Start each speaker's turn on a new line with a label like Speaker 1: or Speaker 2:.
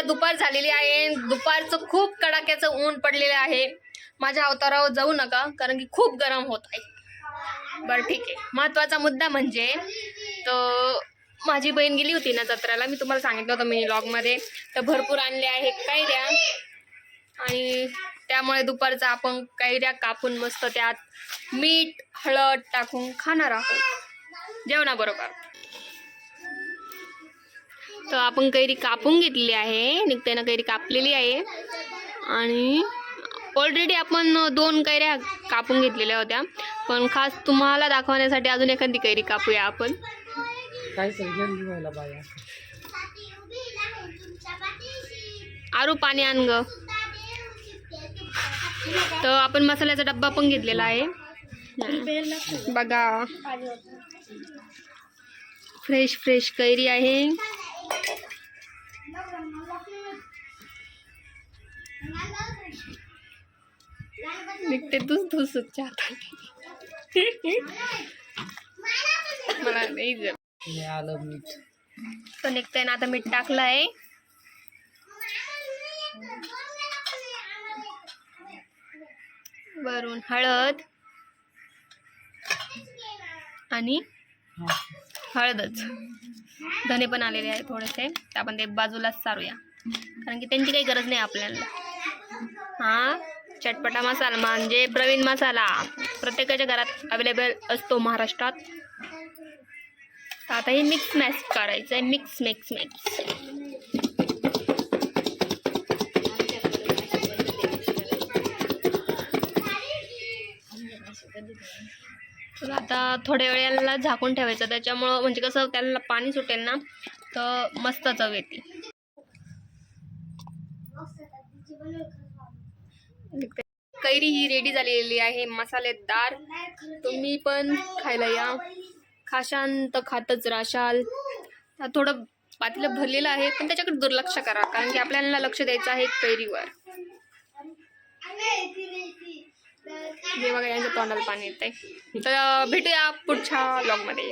Speaker 1: दुपार झालेली आहे. दुपारचं खूप कडाक्याचं ऊन पडलेलं आहे. माझ्या अवतारावर जाऊ नका कारण की खूप गरम होत आहे. बरं ठीक आहे. महत्त्वाचा मुद्दा म्हणजे तर माझी बहीण गेली होती ना जत्रेला, मी तुम्हाला सांगितलं होतं मिनी व्लॉगमध्ये. तर भरपूर आणले आहेत कैऱ्या आणि त्यामुळे दुपारचा आपण कैऱ्या कापून मस्त त्यात मीठ हळद टाकून खाणार आहोत जेवणाबरोबर. तर आपण कैरी कापून घेतलेली आहे, निघताना कैरी कापलेली आहे आणि ऑलरेडी आपण 2 कैऱ्या कापून घेतलेल्या होत्या, पण खास तुम्हाला दाखवण्यासाठी अजून एखादी कैरी कापूया आपण.
Speaker 2: काय जल्दी व्हायला बाया.
Speaker 1: आरू पाणी आण ग. तर आपण मसाल्याचा डब्बा पण घेतलेला आहे बघा. फ्रेश फ्रेश कैरी आहे. निघते तूच मला नाही
Speaker 2: आलं मीठ.
Speaker 1: तो निघतंय ना. आता मीठ टाकलं आहे. वरून हळद आणि हळदच. धने पण आलेले आहे थोडेसे, तर आपण ते बाजूलाच सारूया कारण की त्यांची काही गरज नाही आपल्याला. हा चटपटा मसाला म्हणजे प्रवीण मसाला प्रत्येकाच्या घरात अवेलेबल असतो महाराष्ट्रात. तर आता हे मिक्स मॅच करायचं आहे. मिक्स. तर आता थोड्या वेळेला झाकून ठेवायचं, त्याच्यामुळं म्हणजे कसं त्याला पाणी सुटेल ना तर मस्त चव येते. कैरी ही रेडी झालेली आहे मसालेदार. तुम्ही पण खायला या. खाशान तर खातच राशाल. थोडं पातेलं भरलेलं आहे पण त्याच्याकडे दुर्लक्ष करा कारण की आपल्याला लक्ष द्यायचं आहे कैरीवर. हे बघा यांच्या तोंडाला पाणी येत आहे. तर भेटूया पुढच्या व्लॉगमध्ये.